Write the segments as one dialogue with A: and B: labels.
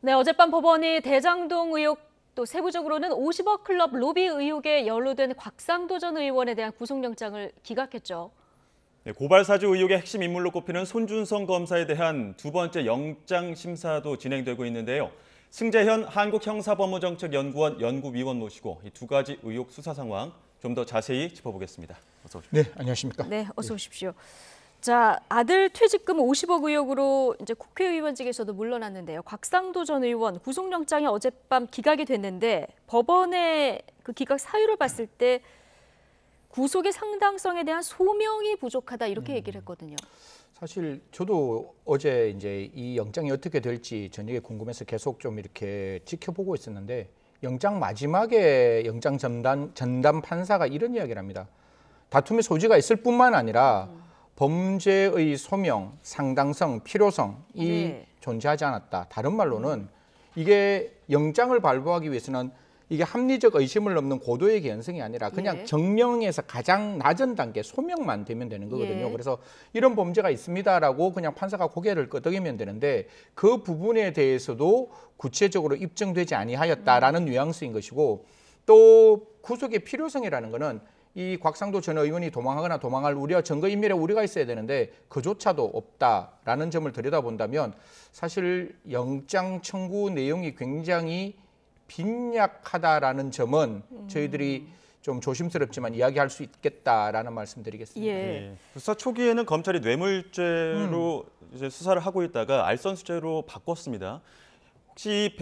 A: 네, 어젯밤 법원이 대장동 의혹 또 세부적으로는 50억 클럽 로비 의혹에 연루된 곽상도 전 의원에 대한 구속영장을 기각했죠.
B: 네, 고발 사주 의혹의 핵심 인물로 꼽히는 손준성 검사에 대한 두 번째 영장 심사도 진행되고 있는데요. 승재현 한국형사법무정책연구원 연구위원 모시고 이 두 가지 의혹 수사 상황 좀 더 자세히 짚어보겠습니다. 어서 오십시오.
C: 네, 안녕하십니까?
A: 네, 어서 오십시오. 자, 아들 퇴직금 50억 의혹으로 이제 국회의원직에서도 물러났는데요. 곽상도 전 의원 구속영장이 어젯밤 기각이 됐는데 법원의 그 기각 사유를 봤을 때 구속의 상당성에 대한 소명이 부족하다 이렇게 얘기를 했거든요.
C: 사실 저도 어제 이제 이 영장이 어떻게 될지 저녁에 궁금해서 계속 좀 이렇게 지켜보고 있었는데 영장 마지막에 영장 전담 판사가 이런 이야기를 합니다. 다툼의 소지가 있을 뿐만 아니라 범죄의 소명, 상당성, 필요성이 존재하지 않았다. 다른 말로는 이게 영장을 발부하기 위해서는 이게 합리적 의심을 넘는 고도의 개연성이 아니라 그냥 정명에서 가장 낮은 단계 소명만 되면 되는 거거든요. 그래서 이런 범죄가 있습니다라고 그냥 판사가 고개를 끄덕이면 되는데 그 부분에 대해서도 구체적으로 입증되지 아니하였다라는 뉘앙스인 것이고 또 구속의 필요성이라는 거는 이 곽상도 전 의원이 도망하거나 도망할 우려, 증거인멸의 우려가 있어야 되는데 그조차도 없다라는 점을 들여다본다면 사실 영장 청구 내용이 굉장히 빈약하다라는 점은 저희들이 좀 조심스럽지만 이야기할 수 있겠다라는 말씀드리겠습니다.
B: 네. 수사 초기에는 검찰이 뇌물죄로 이제 수사를 하고 있다가 알선수재로 바꿨습니다. 혹시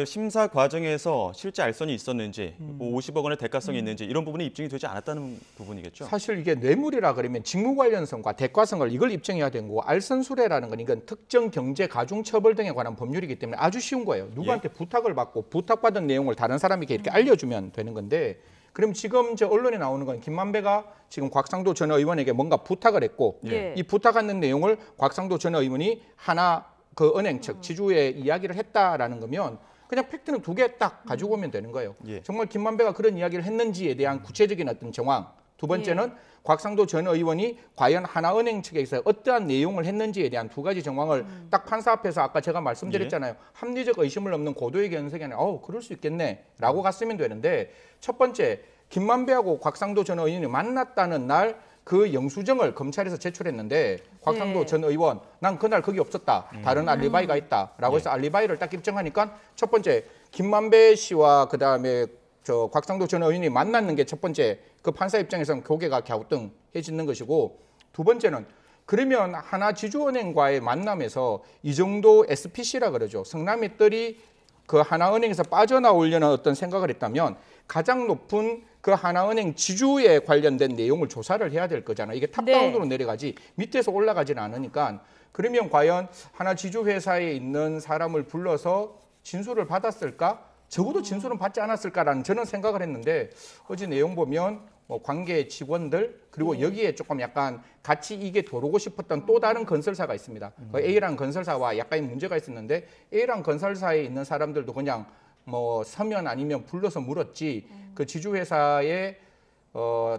B: 심사 과정에서 실제 알선이 있었는지, 뭐 50억 원의 대가성이 있는지 이런 부분이 입증이 되지 않았다는 부분이겠죠?
C: 사실 이게 뇌물이라 그러면 직무 관련성과 대가성을 이걸 입증해야 되는 거고 알선수뢰라는 건 이건 특정 경제 가중처벌 등에 관한 법률이기 때문에 아주 쉬운 거예요. 누구한테 부탁을 받고 부탁받은 내용을 다른 사람에게 이렇게 알려주면 되는 건데 그럼 지금 저 언론에 나오는 건 김만배가 지금 곽상도 전 의원에게 뭔가 부탁을 했고 이 부탁하는 내용을 곽상도 전 의원이 하나 그 은행 측 지주에 이야기를 했다라는 거면 그냥 팩트는 두 개 딱 가지고 오면 되는 거예요. 정말 김만배가 그런 이야기를 했는지에 대한 구체적인 어떤 정황. 두 번째는 곽상도 전 의원이 과연 하나은행 측에서 어떠한 내용을 했는지에 대한 두 가지 정황을 딱 판사 앞에서 아까 제가 말씀드렸잖아요. 합리적 의심을 넘는 고도의 개연성이 아니라 그럴 수 있겠네라고 갔으면 되는데 첫 번째 김만배하고 곽상도 전 의원이 만났다는 날 그 영수증을 검찰에서 제출했는데 곽상도 전 의원 난 그날 거기 없었다. 다른 알리바이가 있다라고 해서 알리바이를 딱 입증하니까 첫 번째 김만배 씨와 그다음에 저 곽상도 전 의원이 만났는 게 첫 번째 그 판사 입장에서는 고개가 갸우뚱해지는 것이고 두 번째는 그러면 하나지주은행과의 만남에서 이 정도 SPC라 그러죠. 성남의 뜰이 그 하나은행에서 빠져나오려는 어떤 생각을 했다면 가장 높은 그 하나은행 지주에 관련된 내용을 조사를 해야 될 거잖아요. 이게 탑다운으로 내려가지 밑에서 올라가지는 않으니까 그러면 과연 하나 지주회사에 있는 사람을 불러서 진술을 받았을까? 적어도 진술은 받지 않았을까라는 저는 생각을 했는데 어제 내용 보면 뭐 관계 직원들 그리고 여기에 조금 약간 같이 이게 도르고 싶었던 또 다른 건설사가 있습니다. 그 A라는 건설사와 약간의 문제가 있었는데 A라는 건설사에 있는 사람들도 그냥 뭐 서면 아니면 불러서 물었지 그 지주회사의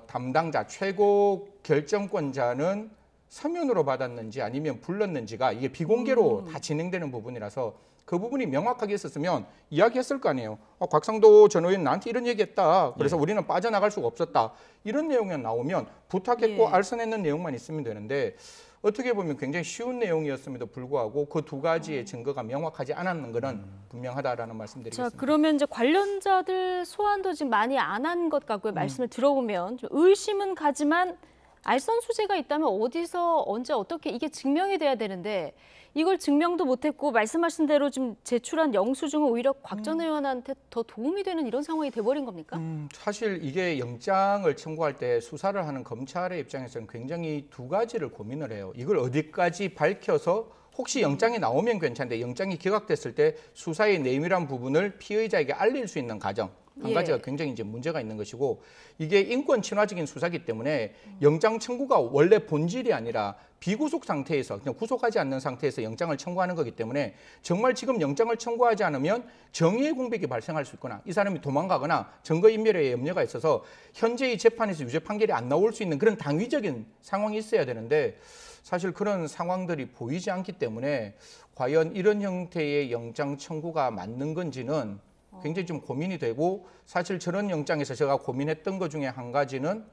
C: 담당자 최고 결정권자는 서면으로 받았는지 아니면 불렀는지가 이게 비공개로 다 진행되는 부분이라서 그 부분이 명확하게 있었으면 이야기했을 거 아니에요. 곽상도 전 의원 나한테 이런 얘기했다. 그래서 우리는 빠져나갈 수가 없었다. 이런 내용이 나오면 부탁했고 알선했는 내용만 있으면 되는데 어떻게 보면 굉장히 쉬운 내용이었음에도 불구하고 그 두 가지의 증거가 명확하지 않았는 것은 분명하다라는 말씀드리겠습니다.
A: 자, 그러면 이제 관련자들 소환도 지금 많이 안 한 것 같고요. 말씀을 들어보면 좀 의심은 가지만 알선 수재가 있다면 어디서 언제 어떻게 이게 증명이 돼야 되는데 이걸 증명도 못했고 말씀하신 대로 지금 제출한 영수증은 오히려 곽 전 의원한테 더 도움이 되는 이런 상황이 돼버린 겁니까?
C: 사실 이게 영장을 청구할 때 수사를 하는 검찰의 입장에서는 굉장히 두 가지를 고민을 해요. 이걸 어디까지 밝혀서 혹시 영장이 나오면 괜찮은데 영장이 기각됐을 때 수사의 내밀한 부분을 피의자에게 알릴 수 있는 과정. 한 가지가 굉장히 이제 문제가 있는 것이고 이게 인권 친화적인 수사기 때문에 영장 청구가 원래 본질이 아니라 비구속 상태에서 그냥 구속하지 않는 상태에서 영장을 청구하는 거기 때문에 정말 지금 영장을 청구하지 않으면 정의의 공백이 발생할 수 있거나 이 사람이 도망가거나 증거인멸에 염려가 있어서 현재 이 재판에서 유죄 판결이 안 나올 수 있는 그런 당위적인 상황이 있어야 되는데 사실 그런 상황들이 보이지 않기 때문에 과연 이런 형태의 영장 청구가 맞는 건지는 굉장히 좀 고민이 되고, 사실 저런 영장에서 제가 고민했던 것 중에 한 가지는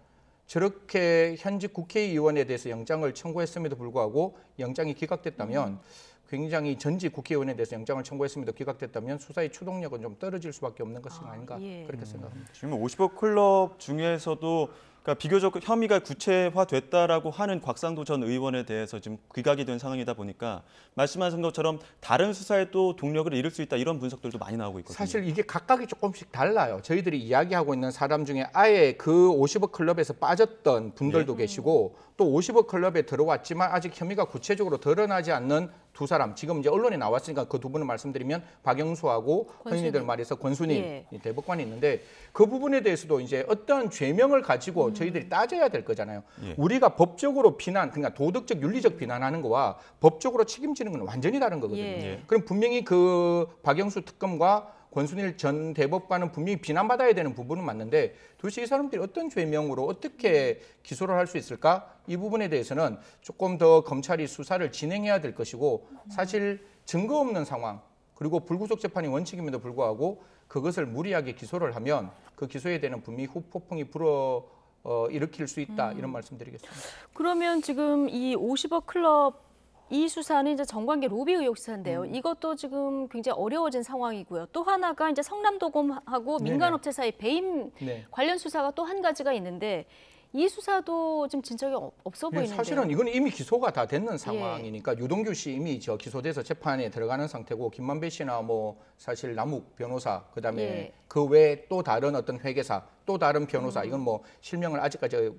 C: 저렇게 현직 국회의원에 대해서 영장을 청구했음에도 불구하고 영장이 기각됐다면 굉장히 전직 국회의원에 대해서 영장을 청구했음에도 기각됐다면 수사의 추동력은 좀 떨어질 수밖에 없는 것이 아닌가
A: 예.
C: 그렇게 생각합니다.
B: 지금 50억 클럽 중에서도 그러니까 비교적 혐의가 구체화됐다라고 하는 곽상도 전 의원에 대해서 지금 기각이 된 상황이다 보니까 말씀하신 것처럼 다른 수사에 또 동력을 잃을 수 있다 이런 분석들도 많이 나오고 있거든요.
C: 사실 이게 각각이 조금씩 달라요. 저희들이 이야기하고 있는 사람 중에 아예 그 50억 클럽에서 빠졌던 분들도 계시고, 또 50억 클럽에 들어왔지만 아직 혐의가 구체적으로 드러나지 않는 두 사람, 지금 이제 언론에 나왔으니까 그 두 분을 말씀드리면 박영수하고 흔히들 말해서 권순일
A: 예.
C: 대법관이 있는데, 그 부분에 대해서도 이제 어떠한 죄명을 가지고 저희들이 따져야 될 거잖아요.
B: 예.
C: 우리가 법적으로 비난, 그러니까 도덕적 윤리적 비난하는 거와 법적으로 책임지는 건 완전히 다른 거거든요.
A: 예.
C: 그럼 분명히 그 박영수 특검과 권순일 전 대법관은 분명히 비난받아야 되는 부분은 맞는데, 도대체 이 사람들이 어떤 죄명으로 어떻게 기소를 할 수 있을까? 이 부분에 대해서는 조금 더 검찰이 수사를 진행해야 될 것이고, 사실 증거 없는 상황, 그리고 불구속 재판이 원칙임에도 불구하고 그것을 무리하게 기소를 하면 그 기소에 대한 분명히 후폭풍이 일으킬 수 있다, 이런 말씀드리겠습니다.
A: 그러면 지금 이 50억 클럽 이 수사는 이제 정관계 로비 의혹 수사인데요. 이것도 지금 굉장히 어려워진 상황이고요. 또 하나가 이제 성남도검하고 민간업체 사이 배임
C: 네.
A: 관련 수사가 또 한 가지가 있는데, 이 수사도 지금 진척이 없어
C: 네,
A: 보이는데요.
C: 사실은 이건 이미 기소가 다 됐는 상황이니까 유동규 씨 이미 기소돼서 재판에 들어가는 상태고, 김만배 씨나 뭐 사실 남욱 변호사, 그다음에
A: 예.
C: 그 외에 또 다른 어떤 회계사, 또 다른 변호사, 이건 뭐 실명을 아직까지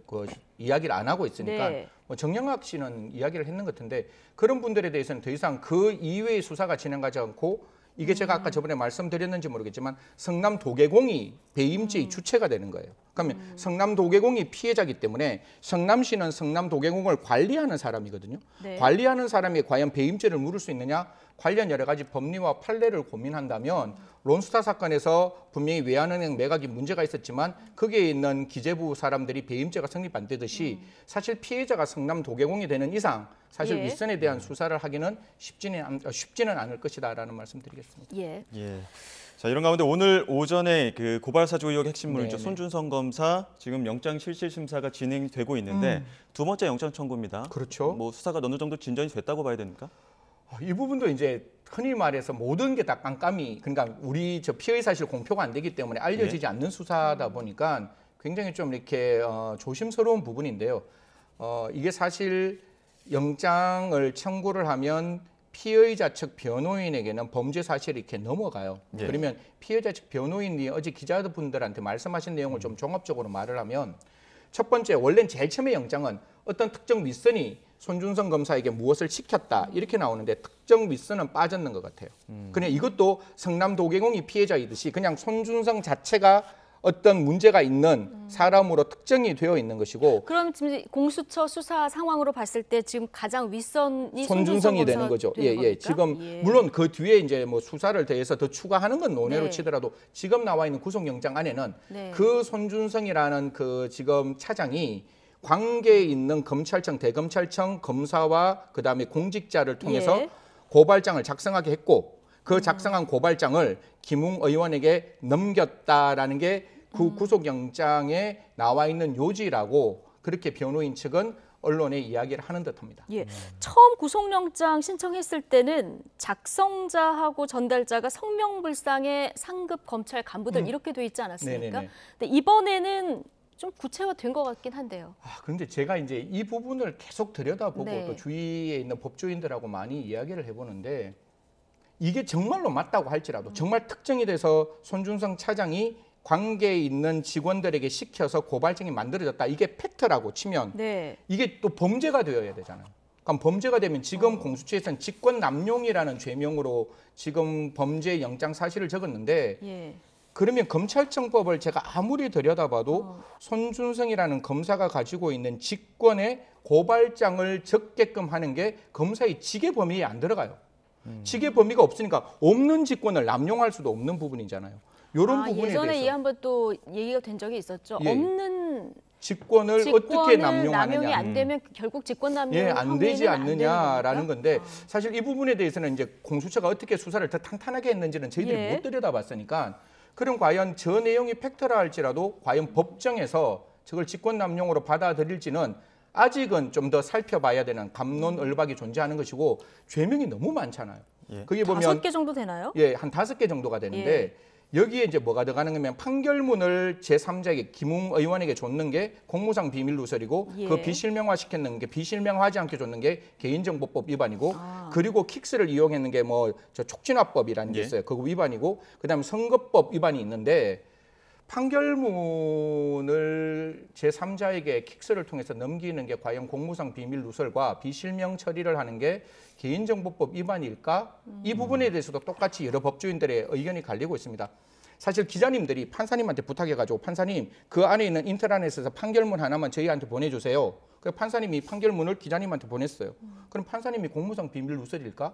C: 이야기를 안 하고 있으니까
A: 네.
C: 뭐 정영학 씨는 이야기를 했는 것 같은데, 그런 분들에 대해서는 더 이상 그 이외의 수사가 진행하지 않고, 이게 제가 아까 저번에 말씀드렸는지 모르겠지만 성남 도계공이 배임죄의 주체가 되는 거예요. 그러면 성남 도계공이 피해자이기 때문에 성남시는 성남 도계공을 관리하는 사람이거든요.
A: 네.
C: 관리하는 사람이 과연 배임죄를 물을 수 있느냐? 관련 여러 가지 법리와 판례를 고민한다면 론스타 사건에서 분명히 외환은행 매각이 문제가 있었지만 거기에 있는 기재부 사람들이 배임죄가 성립 안 되듯이 사실 피해자가 성남 도계공이 되는 이상 사실
A: 예.
C: 윗선에 대한 수사를 하기는 쉽지는 않을 것이다라는 말씀드리겠습니다.
A: 예.
B: 예. 자, 이런 가운데 오늘 오전에 그 고발 사주 의혹 핵심물이죠.
C: 네네.
B: 손준성 검사 지금 영장 실질 심사가 진행되고 있는데 두 번째 영장 청구입니다.
C: 그렇죠.
B: 뭐 수사가 어느 정도 진전이 됐다고 봐야 됩니까?
C: 이 부분도 이제 흔히 말해서 모든 게 다 깜깜이, 그러니까 우리 피의 사실 공표가 안 되기 때문에 알려지지 않는 수사다 보니까 굉장히 좀 이렇게 조심스러운 부분인데요. 이게 사실 영장을 청구를 하면 피의자 측 변호인에게는 범죄 사실이 이렇게 넘어가요.
B: 예.
C: 그러면 피해자 측 변호인이 어제 기자분들한테 말씀하신 내용을 좀 종합적으로 말을 하면, 첫 번째, 원래는 제일 처음에 영장은 어떤 특정 윗선이 손준성 검사에게 무엇을 시켰다 이렇게 나오는데, 특정 윗선은 빠졌는 것 같아요. 그냥 이것도 성남도계공이 피해자이듯이 그냥 손준성 자체가 어떤 문제가 있는 사람으로 특정이 되어 있는 것이고,
A: 그럼 지금 공수처 수사 상황으로 봤을 때 지금 가장 윗선이
C: 손준성이 되는 거죠.
A: 되는 겁니까?
C: 지금
A: 예.
C: 물론 그 뒤에 이제 뭐 수사를 더해서 더 추가하는 건 논외로
A: 네.
C: 치더라도 지금 나와 있는 구속영장 안에는
A: 네.
C: 그 손준성이라는 그 지금 차장이 관계에 있는 검찰청, 대검찰청 검사와 그다음에 공직자를 통해서
A: 예.
C: 고발장을 작성하게 했고, 그 작성한 고발장을 김웅 의원에게 넘겼다라는 게 그 구속영장에 나와 있는 요지라고 그렇게 변호인 측은 언론에 이야기를 하는 듯합니다.
A: 예. 처음 구속영장 신청했을 때는 작성자하고 전달자가 성명불상의 상급 검찰 간부들 이렇게 돼 있지 않았습니까?
C: 네네네.
A: 근데 이번에는 좀 구체화된 것 같긴 한데요.
C: 그런데 제가 이제 이 부분을 계속 들여다보고
A: 네.
C: 또 주위에 있는 법조인들하고 많이 이야기를 해보는데, 이게 정말로 맞다고 할지라도 정말 특정이 돼서 손준성 차장이 관계에 있는 직원들에게 시켜서 고발장이 만들어졌다, 이게 팩트라고 치면
A: 네.
C: 이게 또 범죄가 되어야 되잖아요. 그럼 범죄가 되면 지금 공수처에서는 직권남용이라는 죄명으로 지금 범죄 영장 사실을 적었는데,
A: 예.
C: 그러면 검찰청법을 제가 아무리 들여다봐도 손준성이라는 검사가 가지고 있는 직권의 고발장을 적게끔 하는 게 검사의 직의 범위에 안 들어가요. 직의 범위가 없으니까 없는 직권을 남용할 수도 없는 부분이잖아요. 이런 부분에
A: 예전에
C: 대해서
A: 이 한번 또 얘기가 된 적이 있었죠.
C: 예.
A: 없는
C: 직권을 어떻게 남용하느냐.
A: 남용이 안 되면 결국 직권 남용
C: 예, 안 되지 않느냐라는 건데
A: 겁니까?
C: 사실 이 부분에 대해서는 이제 공수처가 어떻게 수사를 더 탄탄하게 했는지는 저희들이
A: 예.
C: 못 들여다봤으니까 그럼 과연 저 내용이 팩트라 할지라도 과연 법정에서 저걸 직권 남용으로 받아들일지는 아직은 좀 더 살펴봐야 되는 갑론을박이 존재하는 것이고 죄명이 너무 많잖아요.
B: 예.
C: 거기 보면
A: 5개 정도 되나요?
C: 예, 한 5개 정도가 되는데 여기에 이제 뭐가 들어가는 거면 판결문을 제3자에게 김웅 의원에게 줬는 게 공무상 비밀 누설이고
A: 예.
C: 그 비실명화시켰는 게 비실명화하지 않게 줬는 게 개인정보법 위반이고
A: 아.
C: 그리고 킥스를 이용했는 게 뭐 저 촉진화법이라는 게
B: 예.
C: 있어요. 그거 위반이고 그다음에 선거법 위반이 있는데 판결문을 제3자에게 킥스를 통해서 넘기는 게 과연 공무상 비밀 누설과 비실명 처리를 하는 게 개인정보법 위반일까? 이 부분에 대해서도 똑같이 여러 법조인들의 의견이 갈리고 있습니다. 사실 기자님들이 판사님한테 부탁해가지고 판사님 그 안에 있는 인터넷에서 판결문 하나만 저희한테 보내주세요. 그 판사님이 판결문을 기자님한테 보냈어요. 그럼 판사님이 공무상 비밀 누설일까?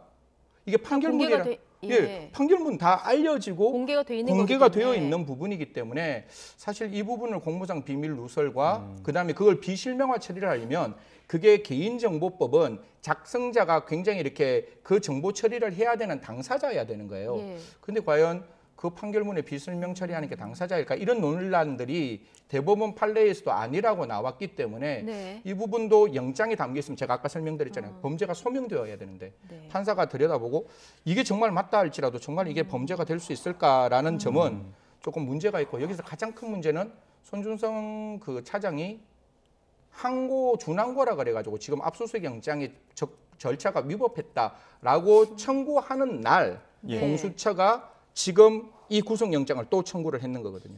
C: 이게 판결문이라 예, 판결문 다 알려지고
A: 공개가 돼 있는
C: 공개가
A: 거기 때문에.
C: 되어 있는 부분이기 때문에 사실 이 부분을 공무상 비밀 누설과 그다음에 그걸 비실명화 처리를 하려면 그게 개인정보법은 작성자가 굉장히 이렇게 그 정보 처리를 해야 되는 당사자여야 되는 거예요.
A: 예.
C: 근데 과연 그 판결문에 비실명 처리하는 게 당사자일까? 이런 논란들이 대법원 판례에서도 아니라고 나왔기 때문에
A: 네.
C: 이 부분도 영장에 담겨 있으면 제가 아까 설명드렸잖아요. 범죄가 소명되어야 되는데
A: 네.
C: 판사가 들여다보고 이게 정말 맞다 할지라도 정말 이게 범죄가 될 수 있을까라는 점은 조금 문제가 있고 여기서 가장 큰 문제는 손준성 그 차장이 항고 준항고라 그래가지고 지금 압수수색 영장의 절차가 위법했다라고 청구하는 날
A: 예.
C: 공수처가 지금 이 구속영장을 또 청구를 했는 거거든요.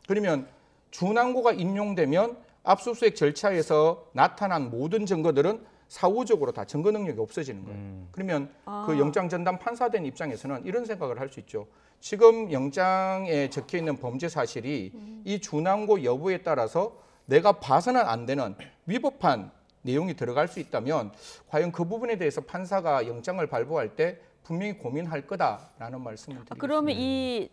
C: 그러면 준항고가 인용되면 압수수색 절차에서 나타난 모든 증거들은 사후적으로 다 증거 능력이 없어지는 거예요. 그러면 그 영장 전담 판사된 입장에서는 이런 생각을 할 수 있죠. 지금 영장에 적혀 있는 범죄 사실이 이 준항고 여부에 따라서 내가 봐서는 안 되는 위법한 내용이 들어갈 수 있다면 과연 그 부분에 대해서 판사가 영장을 발부할 때 분명히 고민할 거다라는 말씀을 드리겠습니다.
A: 그러면 이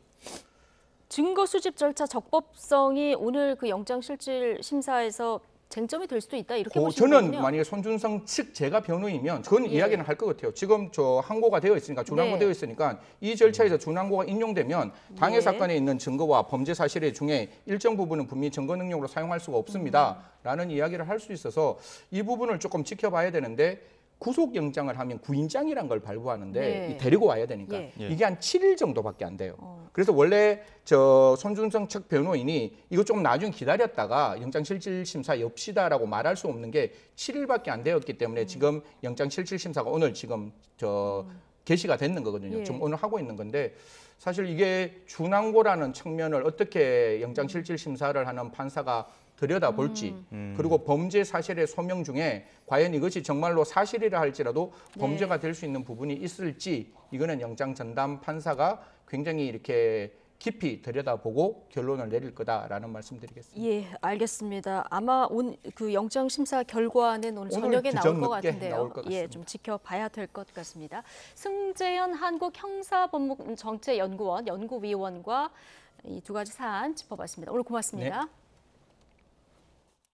A: 증거 수집 절차 적법성이 오늘 그 영장실질 심사에서 쟁점이 될 수도 있다 이렇게 보시는
C: 저는
A: 거군요.
C: 만약에 손준성 측 제가 변호이면 저는
A: 예.
C: 이야기는 할 것 같아요. 지금 저 항고가 되어 있으니까 준항고
A: 네.
C: 되어 있으니까 이 절차에서 준항고가 인용되면 당해
A: 예.
C: 사건에 있는 증거와 범죄 사실 중에 일정 부분은 분명히 증거 능력으로 사용할 수가 없습니다라는 이야기를 할 수 있어서 이 부분을 조금 지켜봐야 되는데 구속영장을 하면 구인장이라는 걸 발부하는데
A: 네.
C: 데리고 와야 되니까
A: 예.
C: 이게 한 7일 정도밖에 안 돼요. 그래서 원래 저 손준성 측 변호인이 이거 좀 나중에 기다렸다가 영장실질심사 엽시다라고 말할 수 없는 게 7일밖에 안 되었기 때문에 지금 영장실질심사가 오늘 지금 저 개시가 됐는 거거든요.
A: 예.
C: 지금 오늘 하고 있는 건데 사실 이게 준항고라는 측면을 어떻게 영장실질심사를 하는 판사가 들여다볼지 그리고 범죄 사실의 소명 중에 과연 이것이 정말로 사실이라 할지라도 범죄가 될 수 있는 부분이 있을지 이거는 영장 전담 판사가 굉장히 이렇게 깊이 들여다보고 결론을 내릴 거다라는 말씀드리겠습니다.
A: 예, 알겠습니다. 아마 그 영장 심사 결과는 오늘 저녁에 나올 것 같은데요.
C: 나올 것
A: 예,
C: 같습니다.
A: 좀 지켜봐야 될 것 같습니다. 승재현 한국형사법무정책연구원 연구위원과 이 두 가지 사안 짚어봤습니다. 오늘 고맙습니다.
C: 네.